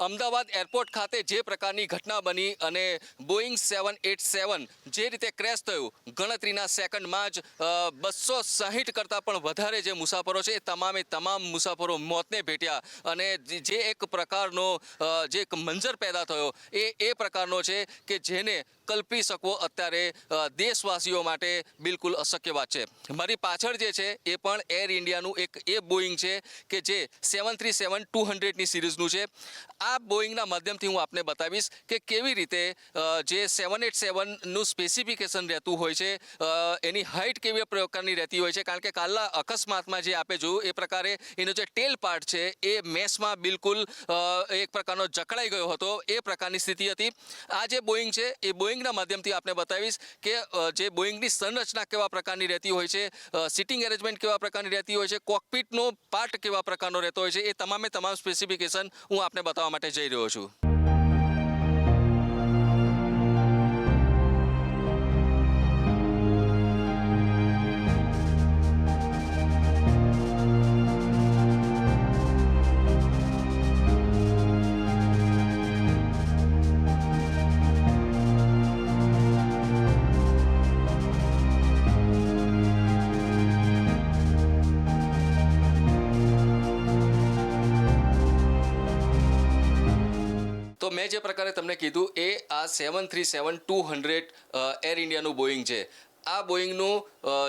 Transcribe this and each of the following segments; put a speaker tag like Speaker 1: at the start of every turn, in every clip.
Speaker 1: Ahmedabad airport ખાતે જે પ્રકારની ઘટના બની અને બોઈંગ 787 જે રીતે ક્રેશ થયું, ગણતરીના સેકન્ડમાં જ 260 કરતાં પણ વધારે જે મુસાફરો છે એ તમામે તમામ મુસાફરો મોતને ભેટ્યા. અને જે એક પ્રકારનો જે એક મંજર પેદા થયો એ પ્રકારનો છે કે જેને કલ્પી શકવો અત્યારે દેશવાસીઓ માટે બિલકુલ અશક્ય વાત છે. મારી પાછળ જે છે એ પણ એર ઇન્ડિયાનું એક એ બોઈંગ છે કે જે 737-200ની સિરીઝનું છે. આ બોઈંગના માધ્યમથી હું આપને બતાવીશ કે કેવી રીતે જે 787નું સ્પેસિફિકેશન રહેતું હોય છે, એની હાઇટ કેવી પ્રકારની રહેતી હોય છે. કારણ કે કાલના અકસ્માતમાં જે આપે જોયું એ પ્રકારે એનો જે ટેલ પાર્ટ છે એ મેસમાં બિલકુલ એક પ્રકારનો જકડાઈ ગયો હતો, એ પ્રકારની સ્થિતિ હતી. આ જે બોઈંગ છે એ બોઈંગના માધ્યમથી આપને બતાવીશ કે જે બોઈંગની સંરચના કેવા પ્રકારની રહેતી હોય છે, સિટિંગ એરેન્જમેન્ટ કેવા પ્રકારની રહેતી હોય છે, કોકપિટનો પાર્ટ કેવા પ્રકારનો રહેતો હોય છે, એ તમામે તમામ સ્પેસિફિકેશન હું આપને બતાવવા માટે જઈ રહ્યો છું. તો મેં જે પ્રકારે તમને કીધું એ આ 737-200 એર ઇન્ડિયાનું બોઈંગ છે. આ બોઈંગનું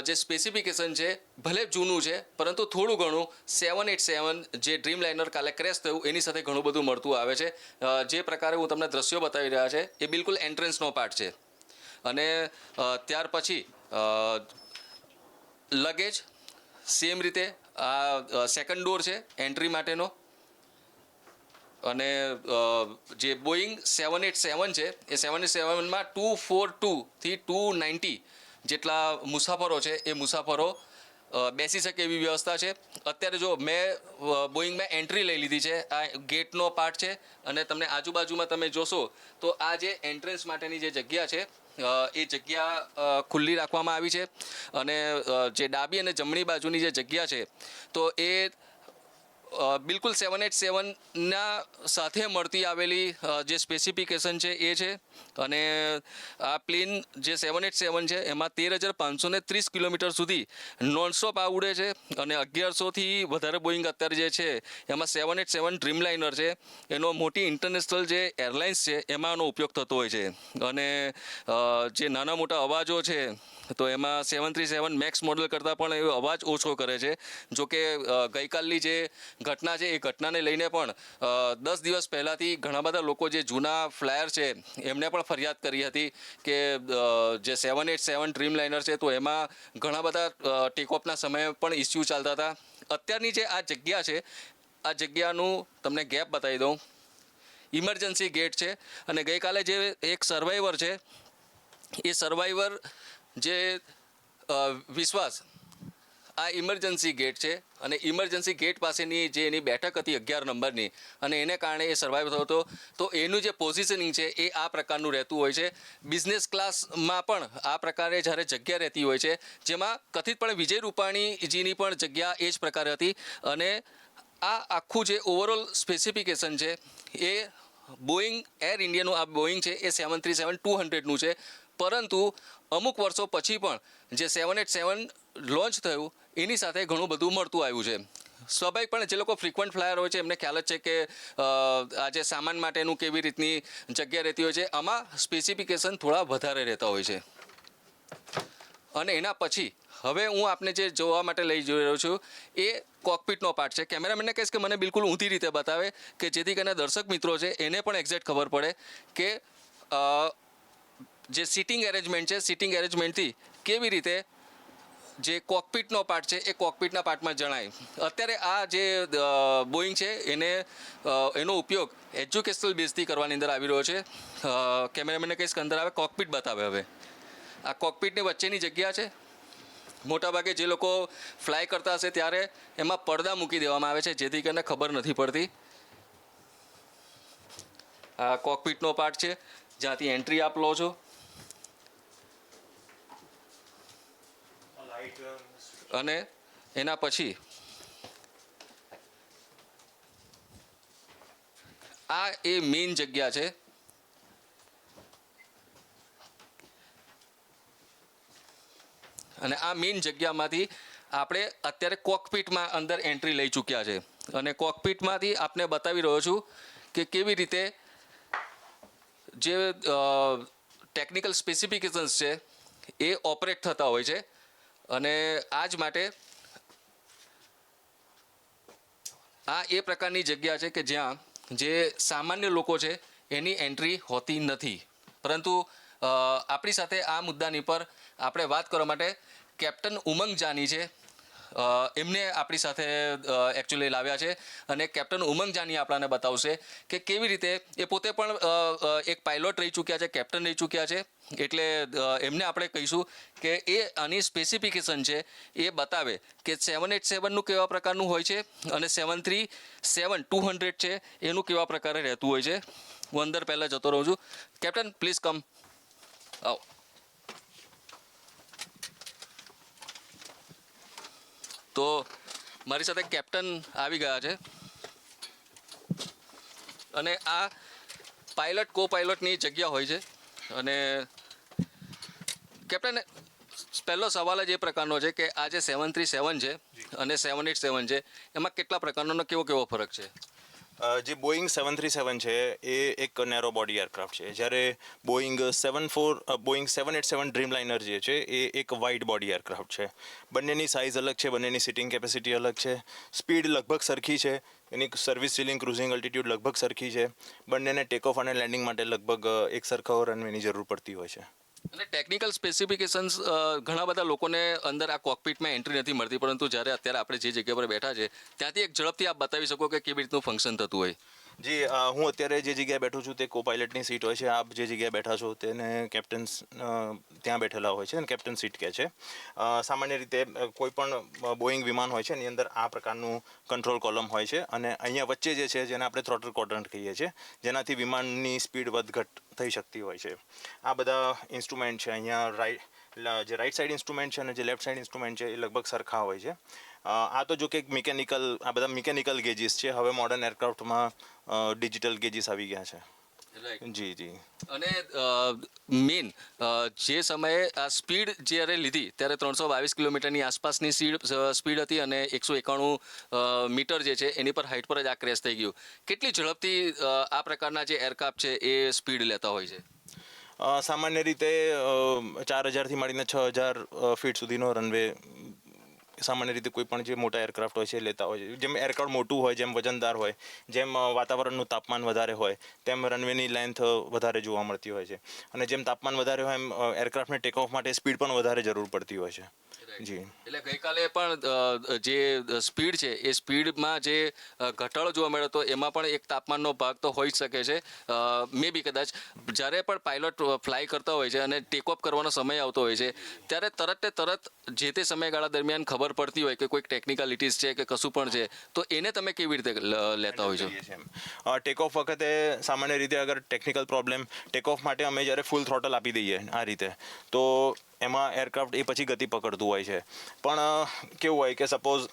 Speaker 1: જે સ્પેસિફિકેશન છે ભલે જૂનું છે, પરંતુ થોડું ઘણું 787 જે ડ્રીમ લાઇનર કાલે ક્રેશ થયું એની સાથે ઘણું બધું મળતું આવે છે. જે પ્રકારે હું તમને દ્રશ્યો બતાવી રહ્યા છે એ બિલકુલ એન્ટ્રન્સનો પાર્ટ છે. અને ત્યાર પછી લગેજ સેમ રીતે આ સેકન્ડ ડોર છે એન્ટ્રી માટેનો. અને જે બોઈંગ 787 છે એ 787માં 242થી 290 જેટલા મુસાફરો છે એ મુસાફરો બેસી શકે એવી વ્યવસ્થા છે. અત્યારે જો મેં બોઈંગમાં એન્ટ્રી લઈ લીધી છે, આ ગેટનો પાર્ટ છે. અને તમને આજુબાજુમાં તમે જોશો તો આ જે એન્ટ્રન્સ માટેની જે જગ્યા છે એ જગ્યા ખુલ્લી રાખવામાં આવી છે. અને જે ડાબી અને જમણી બાજુની જે જગ્યા છે તો એ બિલકુલ 787ના સાથે મળતી આવેલી જે સ્પેસિફિકેશન છે એ છે. અને આ પ્લેન જે 787 છે એમાં 13,530 કિલોમીટર સુધી નોનસ્ટોપ આ ઉડે છે. અને 1100થી વધારે બોઈંગ અત્યારે જે છે એમાં 787 ડ્રીમ લાઇનર છે, એનો મોટી ઇન્ટરનેશનલ જે એરલાઇન્સ છે એમાં એનો ઉપયોગ થતો હોય છે. અને જે નાના મોટા અવાજો છે તો એમાં 737 મેક્સ મોડલ કરતાં પણ એ અવાજ ઓછો કરે છે. જોકે ગઈકાલની જે ઘટના છે એ ઘટનાને લઈને પણ 10 દિવસ પહેલાંથી ઘણા બધા લોકો જે જૂના ફ્લાયર છે એમને પણ ફરિયાદ કરી હતી કે જે 787 ડ્રીમ લાઇનર છે તો એમાં ઘણા બધા ટેકઓફના સમયે પણ ઇસ્યુ ચાલતા હતા. અત્યારની જે આ જગ્યા છે આ જગ્યાનું તમને ગેપ બતાવી દઉં. ઇમરજન્સી ગેટ છે. અને ગઈકાલે જે એક સર્વાઈવર છે એ સર્વાઈવર જે વિશ્વાસ આ ઇમરજન્સી ગેટ છે અને ઇમરજન્સી ગેટ પાસેની જે એની બેઠક હતી 11 નંબરની અને એને કારણે એ સર્વાઈવ થયો હતો. તો એનું જે પોઝિશનિંગ છે એ આ પ્રકારનું રહેતું હોય છે. બિઝનેસ ક્લાસમાં પણ આ પ્રકારે જ્યારે જગ્યા રહેતી હોય છે, જેમાં કથિતપણે વિજય રૂપાણીજીની પણ જગ્યા એ જ પ્રકારે હતી. અને આ આખું જે ઓવરઓલ સ્પેસિફિકેશન છે એ બોઈંગ એર ઇન્ડિયાનું આ બોઈંગ છે એ 737-200નું છે. પરંતુ અમુક વર્ષો પછી પણ જે 787 લોન્ચ થયું એની સાથે ઘણું બધું મળતું આવ્યું છે. સ્વાભાવિકપણે જે લોકો ફ્રિકવન્ટ ફ્લાયર હોય છે એમને ખ્યાલ જ છે કે આ જે સામાન માટેનું કેવી રીતની જગ્યા રહેતી હોય છે. આમાં સ્પેસિફિકેશન થોડા વધારે રહેતા હોય છે. અને એના પછી હવે હું આપને જે જોવા માટે લઈ જઈ રહ્યો છું એ કોકપિટનો પાર્ટ છે. કેમેરામેનને કહીશ કે મને બિલકુલ ઊંધી રીતે બતાવે કે જેથી કરીને દર્શક મિત્રો છે એને પણ એક્ઝેક્ટ ખબર પડે કે જે સિટિંગ એરેન્જમેન્ટ છે, સિટિંગ એરેન્જમેન્ટથી કેવી રીતે જે કોકપિટનો પાર્ટ છે એ કોકપિટના પાર્ટમાં જણાય. અત્યારે આ જે બોઈંગ છે એનો ઉપયોગ એજ્યુકેશનલ બેઝથી કરવાની અંદર આવી રહ્યો છે. કેમેરામેનને કહીશ કે અંદર આવે કોકપિટ બતાવે. હવે આ કોકપિટની વચ્ચેની જગ્યા છે. મોટાભાગે જે લોકો ફ્લાય કરતા હશે ત્યારે એમાં પડદા મૂકી દેવામાં આવે છે જેથી કરીને ખબર નથી પડતી. આ કોકપિટનો પાર્ટ છે જ્યાંથી એન્ટ્રી આપ લો છો. અને એના પછી આ આ એ મેઇન જગ્યા છે. અને આ મેઇન જગ્યામાંથી આપણે અત્યારે કોકપીટમાં અંદર એન્ટ્રી લઈ ચૂક્યા છે અને કોકપીટમાંથી આપને બતાવી રહ્યો છું કે કેવી રીતે જે ટેકનિકલ સ્પેસિફિકેશન્સ છે એ ઓપરેટ થતા હોય છે. અને આ જ માટે આ એ પ્રકારની જગ્યા છે કે જ્યાં જે સામાન્ય લોકો છે એની એન્ટ્રી હોતી નથી. પરંતુ આપણી સાથે આ મુદ્દાની પર આપણે વાત કરવા માટે કેપ્ટન ઉમંગ જાની છે, એમને આપણી સાથે એકચ્યુઅલી લાવ્યા છે અને કેપ્ટન ઉમંગ જાની આપણને બતાવશે કે કેવી રીતે એ પોતે પણ એક પાયલોટ રહી ચૂક્યા છે, કેપ્ટન રહી ચૂક્યા છે. એટલે એમને આપણે કહીશું કે એ આની સ્પેસિફિકેશન છે એ બતાવે કે 787નું કેવા પ્રકારનું હોય છે અને 737-200 છે એનું કેવા પ્રકારે રહેતું હોય છે. હું અંદર પહેલાં જતો રહું છું. કેપ્ટન પ્લીઝ કમ, આવો. તો મારી સાથે કેપ્ટન આવી ગયા છે અને આ પાયલટ કો પાયલટની જગ્યા હોય છે. અને કેપ્ટન, પહેલો સવાલ જ એ પ્રકારનો છે કે આ જે 737 છે અને 787 છે એમાં કેટલા પ્રકારનો કેવો કેવો ફરક છે?
Speaker 2: જે બોઈંગ 737 છે એ એક નેરો બોડી એરક્રાફ્ટ છે, જ્યારે બોઈંગ 787 ડ્રીમલાઇનર જે છે એ એક વાઇડ બોડી એરક્રાફ્ટ છે. બંનેની સાઇઝ અલગ છે, બંનેની સિટિંગ કેપેસિટી અલગ છે, સ્પીડ લગભગ સરખી છે, એની સર્વિસ સીલિંગ ક્રુઝિંગ અલ્ટિટ્યૂડ લગભગ સરખી છે. બંનેને ટેક ઓફ અને લેન્ડિંગ માટે લગભગ એક સરખા રનવેની જરૂર પડતી હોય છે.
Speaker 1: અને ટેકનિકલ સ્પેસિફિકેશન્સ ઘણા બધા લોકોને અંદર આ કોકપીટમાં એન્ટ્રી નથી મળતી, પરંતુ જ્યારે અત્યારે આપણે જે જગ્યા પર બેઠા છે ત્યાંથી એક ઝડપથી આપ બતાવી શકો કે કેવી રીતનું ફંક્શન થતું હોય?
Speaker 2: જી, હું અત્યારે જે જગ્યાએ બેઠું છું તે કો પાયલટની સીટ હોય છે. આપ જે જગ્યાએ બેઠા છો તેને કેપ્ટન્સ ત્યાં બેઠેલા હોય છે અને કેપ્ટન સીટ કહે છે. સામાન્ય રીતે કોઈ પણ બોઈંગ વિમાન હોય છે એની અંદર આ પ્રકારનું કંટ્રોલ કોલમ હોય છે અને અહીંયા વચ્ચે જે છે જેને આપણે થ્રોટલ ક્વોડ્રન્ટ કહીએ છીએ, જેનાથી વિમાનની સ્પીડ વધઘટ થઈ શકતી હોય છે. આ બધા ઇન્સ્ટ્રુમેન્ટ છે અહીંયા જે રાઈટ સાઈડ ઇન્સ્ટ્રુમેન્ટ છે અને જે લેફ્ટ સાઈડ ઇન્સ્ટ્રુમેન્ટ છે એ લગભગ સરખા હોય છે. આ તો જો કે આ બધા મિકેનિકલ ગેજીસ છે. હવે મોડર્ન એરક્રાફ્ટમાં ડિજિટલ ગેજીસ આવી ગયા છે. જી જી.
Speaker 1: અને મેઇન જે સમયે આ સ્પીડ જ્યારે લીધી ત્યારે 322 કિલોમીટરની આસપાસની સ્પીડ હતી અને 191 મીટર જે છે એની પર હાઇટ પર જ આ ક્રેશ થઈ ગયું. કેટલી ઝડપથી આ પ્રકારના જે એરક્રાફ્ટ છે એ સ્પીડ લેતા હોય છે?
Speaker 2: સામાન્ય રીતે 4000થી માંડીને 6000 ફીટ સુધીનો રનવે સામાન્ય રીતે કોઈ પણ જે મોટા એરક્રાફ્ટ હોય છે લેતા હોય છે. જેમ એરક્રાફ્ટ મોટું હોય, જેમ વજનદાર હોય, જેમ વાતાવરણનું તાપમાન વધારે હોય તેમ રનવેની લેન્થ વધારે જોવા મળતી હોય છે. અને જેમ તાપમાન વધારે હોય એમ એરક્રાફ્ટને ટેક ઓફ માટે સ્પીડ પણ વધારે જરૂર પડતી હોય છે. જી.
Speaker 1: એટલે ગઈકાલે પણ જે સ્પીડ છે એ સ્પીડમાં જે ઘટાડો જોવા મળ્યો હતો એમાં પણ એક તાપમાનનો ભાગ તો હોઈ શકે છે. મે બી કદાચ જ્યારે પણ પાયલોટ ફ્લાય કરતા હોય છે અને ટેક ઓફ કરવાનો સમય આવતો હોય છે ત્યારે તરત જે તે સમયગાળા દરમિયાન ખબર પડતી હોય કે કોઈક ટેકનિકલિટીઝ છે કે કશું પણ છે, તો એને તમે કેવી રીતે લેતા હોય છો?
Speaker 2: ટેક ઓફ વખતે સામાન્ય રીતે અગર ટેકનિકલ પ્રોબ્લેમ, ટેક ઓફ માટે અમે જ્યારે ફૂલ થ્રોટલ આપી દઈએ આ રીતે, તો એમાં એરક્રાફ્ટ એ પછી ગતિ પકડતું હોય છે. પણ કેવું હોય કે સપોઝ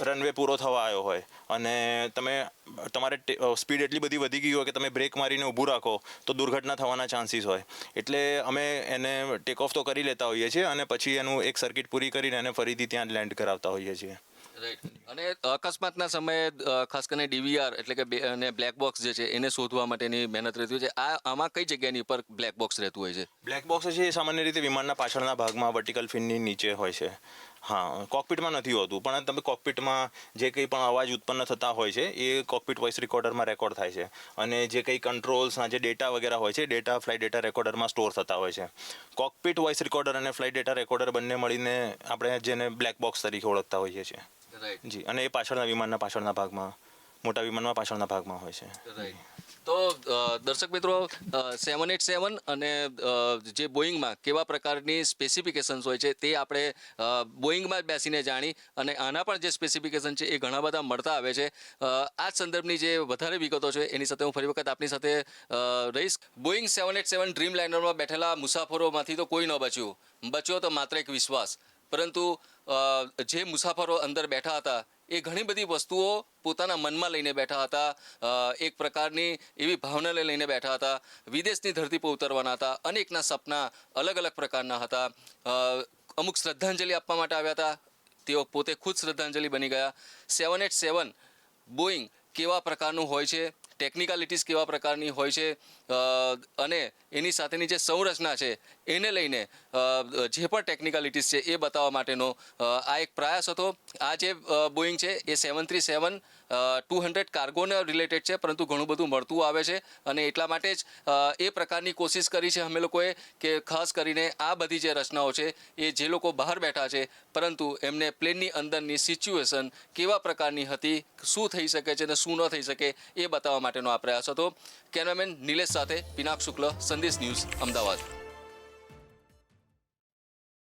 Speaker 2: રનવે પૂરો થવા આવ્યો હોય અને તમારે સ્પીડ એટલી બધી વધી ગઈ હોય કે તમે બ્રેક મારીને ઊભું રાખો તો દુર્ઘટના થવાના ચાન્સીસ હોય. એટલે અમે એને ટેક ઓફ તો કરી લેતા હોઈએ છીએ અને પછી એનું એક સર્કિટ પૂરી કરીને એને ફરીથી ત્યાં લેન્ડ કરાવતા હોઈએ છીએ.
Speaker 1: રાઈટ. અને અકસ્માતના સમયે ખાસ કરીને ડીવીઆર એટલે કે અને બ્લેક બોક્સ જે છે એને શોધવા માટેની મહેનત રહેતી હોય છે. આમાં કઈ જગ્યાની પર બ્લેક બોક્સ રહેતું હોય છે?
Speaker 2: બ્લેક બોક્સ છે એ સામાન્ય રીતે વિમાનના પાછળના ભાગમાં વર્ટિકલ ફિનની નીચે હોય છે. હા, કોકપીટમાં નથી હોતું, પણ તમે કોકપીટમાં જે કંઈ પણ અવાજ ઉત્પન્ન થતા હોય છે એ કોકપીટ વોઇસ રેકોર્ડરમાં રેકોર્ડ થાય છે અને જે કંઈ કંટ્રોલ્સના જે ડેટા વગેરે હોય છે ડેટા ફ્લાઇટ ડેટા રેકોર્ડરમાં સ્ટોર થતા હોય છે. કોકપીટ વોઇસ રેકોર્ડર અને ફ્લાઇટ ડેટા રેકોર્ડર બંને મળીને આપણે જેને બ્લેક બોક્સ તરીકે ઓળખતા હોઈએ છીએ. જી. અને એ પાછળના વિમાનના પાછળના ભાગમાં, મોટા વિમાનમાં પાછળના ભાગમાં હોય છે.
Speaker 1: તો દર્શક મિત્રો, 787 અને જે બોઈંગમાં કેવા પ્રકારની સ્પેસિફિકેશન્સ હોય છે તે આપણે બોઈંગમાં જ બેસીને જાણી અને આના પણ જે સ્પેસિફિકેશન છે એ ઘણા બધા મળતા આવે છે. આ જ સંદર્ભની જે વધારે વિગતો છે એની સાથે હું ફરી વખત આપની સાથે રહીશ. બોઈંગ 787 ડ્રીમ લાઇનરમાં બેઠેલા મુસાફરોમાંથી તો કોઈ ન બચ્યો તો માત્ર એક વિશ્વાસ. પરંતુ જે મુસાફરો અંદર બેઠા હતા એ ઘણી બધી વસ્તુઓ પોતાના મનમાં લઈને બેઠા હતા, એક પ્રકારની એવી ભાવનાને લઈને બેઠા હતા, વિદેશની ધરતી પર ઉતરવાના હતા, અનેકના સપના અલગ અલગ પ્રકારના હતા, અમુક શ્રદ્ધાંજલિ આપવા માટે આવ્યા હતા, તેઓ પોતે ખુદ શ્રદ્ધાંજલિ બની ગયા. 787 બોઈંગ કેવા પ્રકારનું હોય છે, ટેકનિકાલિટીઝ કેવા પ્રકારની હોય છે, અને એની સાથેની જે સંરચના છે એને લઈને જે પણ ટેકનિકાલિટીઝ છે એ બતાવવા માટેનો આ એક પ્રયાસ હતો. આ જે બોઈંગ છે એ 737-200 કાર્ગોને રિલેટેડ છે, પરંતુ ઘણું બધું મળતું આવે છે અને એટલા માટે જ એ પ્રકારની કોશિશ કરી છે અમે લોકોએ કે ખાસ કરીને આ બધી જે રચનાઓ છે એ જે લોકો બહાર બેઠા છે પરંતુ એમને પ્લેનની અંદરની સિચ્યુએશન કેવા પ્રકારની હતી, શું થઈ શકે છે અને શું ન થઈ શકે એ બતાવવા માટેનો આ પ્રયાસ હતો. કેમેરામેન નિલેશ સાથે પિનાક શુક્લ, સંદેશ ન્યૂઝ, અમદાવાદ.